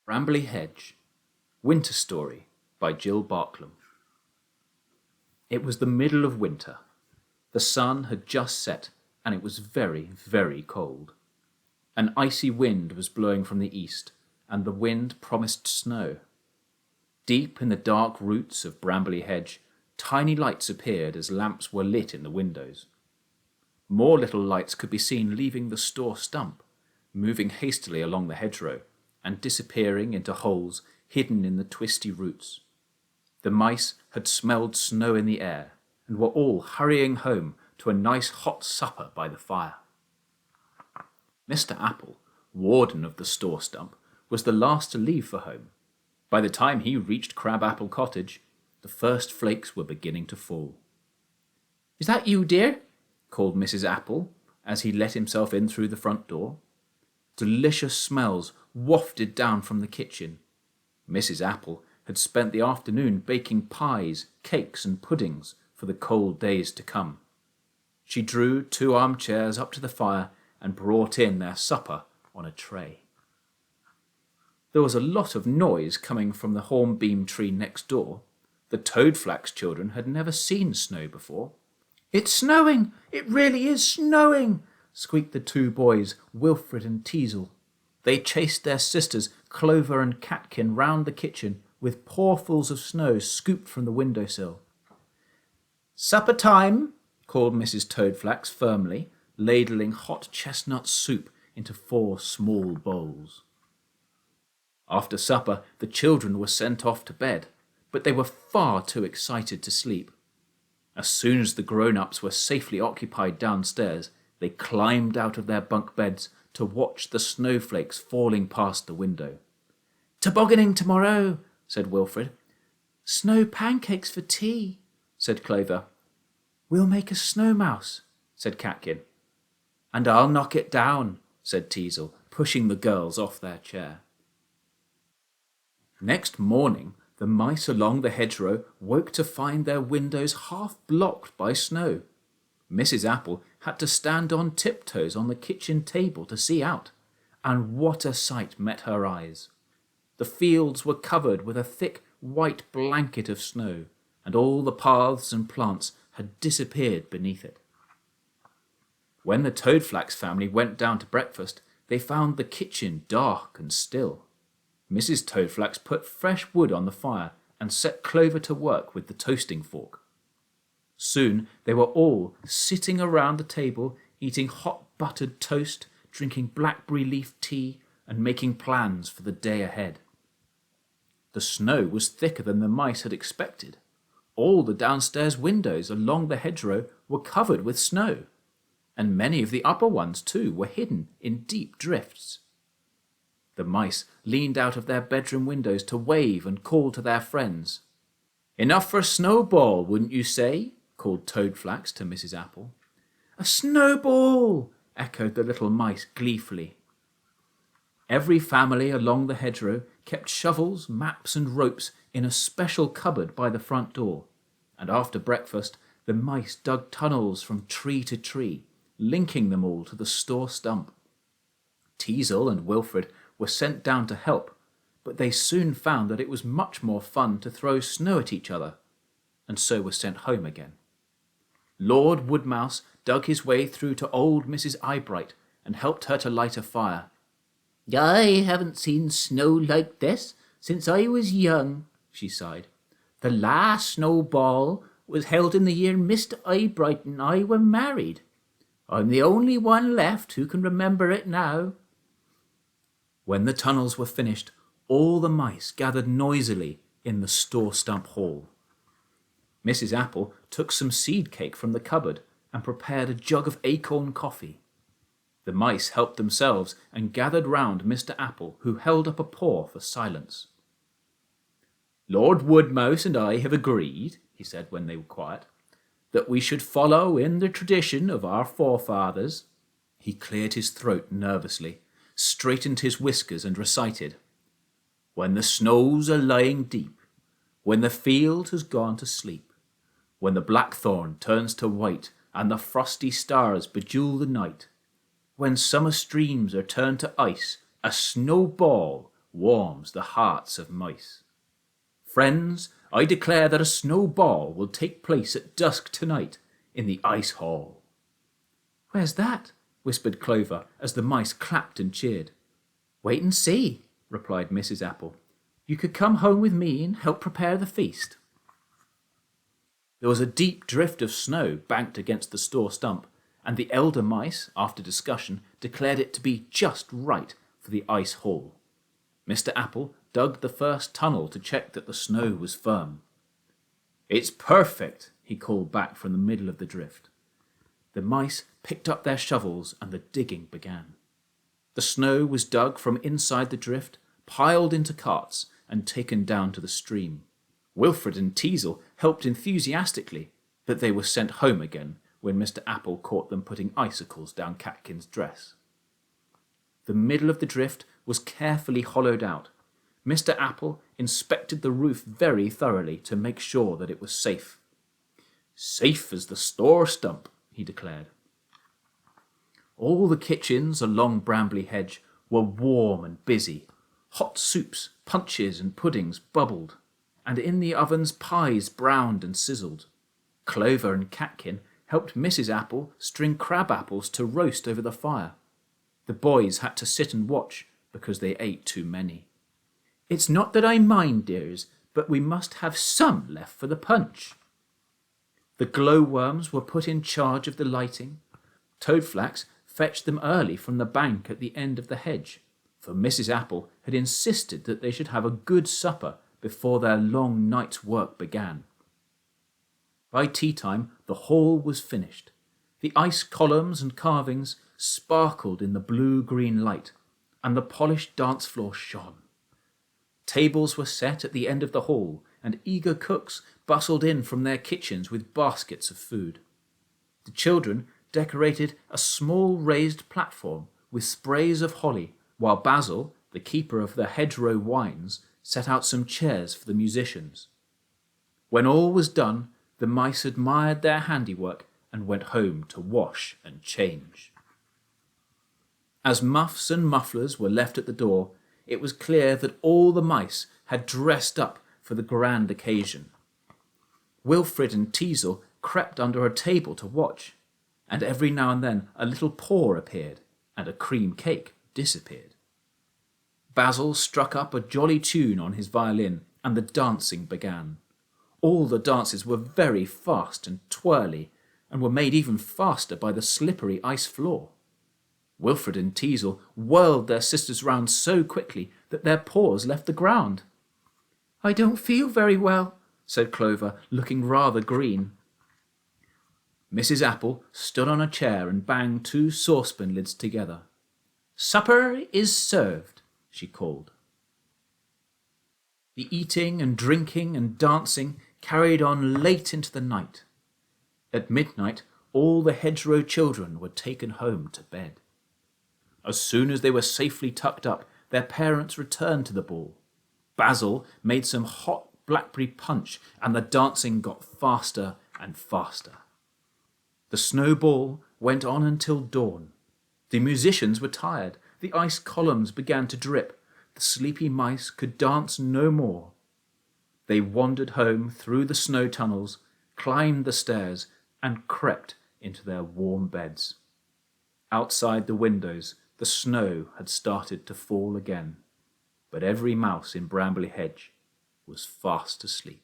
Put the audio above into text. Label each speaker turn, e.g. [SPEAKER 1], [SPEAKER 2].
[SPEAKER 1] Brambly Hedge, Winter Story by Jill Barklem. It was the middle of winter. The sun had just set and it was very, very cold. An icy wind was blowing from the east and the wind promised snow. Deep in the dark roots of Brambly Hedge, tiny lights appeared as lamps were lit in the windows. More little lights could be seen leaving the store stump, moving hastily along the hedgerow, and disappearing into holes hidden in the twisty roots. The mice had smelled snow in the air, and were all hurrying home to a nice hot supper by the fire. Mr. Apple, warden of the store stump, was the last to leave for home. By the time he reached Crab-Apple Cottage, the first flakes were beginning to fall. "Is that you, dear?" called Mrs. Apple as he let himself in through the front door. Delicious smells wafted down from the kitchen. Mrs. Apple had spent the afternoon baking pies, cakes and puddings for the cold days to come. She drew 2 armchairs up to the fire and brought in their supper on a tray. There was a lot of noise coming from the hornbeam tree next door. The Toadflax children had never seen snow before. "It's snowing! It really is snowing!" squeaked the 2 boys, Wilfred and Teasel. They chased their sisters, Clover and Catkin, round the kitchen with pawfuls of snow scooped from the windowsill. "Supper time!" called Mrs. Toadflax firmly, ladling hot chestnut soup into 4 small bowls. After supper, the children were sent off to bed, but they were far too excited to sleep. As soon as the grown-ups were safely occupied downstairs, they climbed out of their bunk beds to watch the snowflakes falling past the window. "Tobogganing tomorrow," said Wilfred. "Snow pancakes for tea," said Clover. "We'll make a snow mouse," said Catkin. "And I'll knock it down," said Teasel, pushing the girls off their chair. Next morning, the mice along the hedgerow woke to find their windows half blocked by snow. Mrs. Apple had to stand on tiptoes on the kitchen table to see out, and what a sight met her eyes! The fields were covered with a thick white blanket of snow, and all the paths and plants had disappeared beneath it. When the Toadflax family went down to breakfast, they found the kitchen dark and still. Mrs. Toadflax put fresh wood on the fire and set Clover to work with the toasting fork. Soon they were all sitting around the table, eating hot buttered toast, drinking blackberry leaf tea, and making plans for the day ahead. The snow was thicker than the mice had expected. All the downstairs windows along the hedgerow were covered with snow, and many of the upper ones too were hidden in deep drifts. The mice leaned out of their bedroom windows to wave and call to their friends. "Enough for a snowball, wouldn't you say?" called Toadflax to Mrs. Apple. "A snowball!" echoed the little mice gleefully. Every family along the hedgerow kept shovels, maps and ropes in a special cupboard by the front door, and after breakfast the mice dug tunnels from tree to tree, linking them all to the store stump. Teasel and Wilfred were sent down to help, but they soon found that it was much more fun to throw snow at each other, and so were sent home again. Lord Woodmouse dug his way through to old Mrs. Eyebright and helped her to light a fire. "I haven't seen snow like this since I was young," she sighed. "The last snowball was held in the year Mr. Eyebright and I were married. I'm the only one left who can remember it now." When the tunnels were finished, all the mice gathered noisily in the store stump hall. Mrs. Apple took some seed cake from the cupboard and prepared a jug of acorn coffee. The mice helped themselves and gathered round Mr. Apple, who held up a paw for silence. "Lord Woodmouse and I have agreed," he said when they were quiet, "that we should follow in the tradition of our forefathers." He cleared his throat nervously, straightened his whiskers and recited, "When the snows are lying deep, when the field has gone to sleep, when the blackthorn turns to white and the frosty stars bejewel the night, when summer streams are turned to ice, a snowball warms the hearts of mice. Friends, I declare that a snowball will take place at dusk tonight in the ice hall.
[SPEAKER 2] Where's that? Whispered Clover as the mice clapped and cheered. Wait and see, replied Mrs. Apple. You could come home with me and help prepare the feast.
[SPEAKER 1] There was a deep drift of snow banked against the store stump, and the elder mice, after discussion, declared it to be just right for the ice hall. Mr. Apple dug the first tunnel to check that the snow was firm. It's perfect, he called back from the middle of the drift. The mice picked up their shovels and the digging began. The snow was dug from inside the drift, piled into carts, and taken down to the stream. Wilfred and Teasel helped enthusiastically, but they were sent home again when Mr. Apple caught them putting icicles down Catkin's dress. The middle of the drift was carefully hollowed out. Mr. Apple inspected the roof very thoroughly to make sure that it was safe. Safe as the store stump, he declared. All the kitchens along Brambly Hedge were warm and busy. Hot soups, punches and puddings bubbled, and in the ovens pies browned and sizzled. Clover and Catkin helped Mrs. Apple string crab apples to roast over the fire. The boys had to sit and watch because they ate too many. It's not that I mind, dears, but we must have some left for the punch. The glowworms were put in charge of the lighting. Toadflax fetched them early from the bank at the end of the hedge, for Mrs. Apple had insisted that they should have a good supper before their long night's work began. By tea-time the hall was finished. The ice columns and carvings sparkled in the blue-green light, and the polished dance floor shone. Tables were set at the end of the hall, and eager cooks bustled in from their kitchens with baskets of food. The children decorated a small raised platform with sprays of holly, while Basil, the keeper of the hedgerow wines, set out some chairs for the musicians. When all was done, the mice admired their handiwork and went home to wash and change. As muffs and mufflers were left at the door, it was clear that all the mice had dressed up for the grand occasion. Wilfred and Teasel crept under a table to watch, and every now and then a little paw appeared, and a cream cake disappeared. Basil struck up a jolly tune on his violin, and the dancing began. All the dances were very fast and twirly, and were made even faster by the slippery ice floor. Wilfred and Teasel whirled their sisters round so quickly that their paws left the ground. I don't feel very well, said Clover, looking rather green. Mrs. Apple stood on a chair and banged 2 saucepan lids together. Supper is served, she called. The eating and drinking and dancing carried on late into the night. At midnight, all the hedgerow children were taken home to bed. As soon as they were safely tucked up, their parents returned to the ball. Basil made some hot blackberry punch, and the dancing got faster and faster. The snowball went on until dawn. The musicians were tired. The ice columns began to drip. The sleepy mice could dance no more. They wandered home through the snow tunnels, climbed the stairs, and crept into their warm beds. Outside the windows, the snow had started to fall again, but every mouse in Brambly Hedge was fast asleep.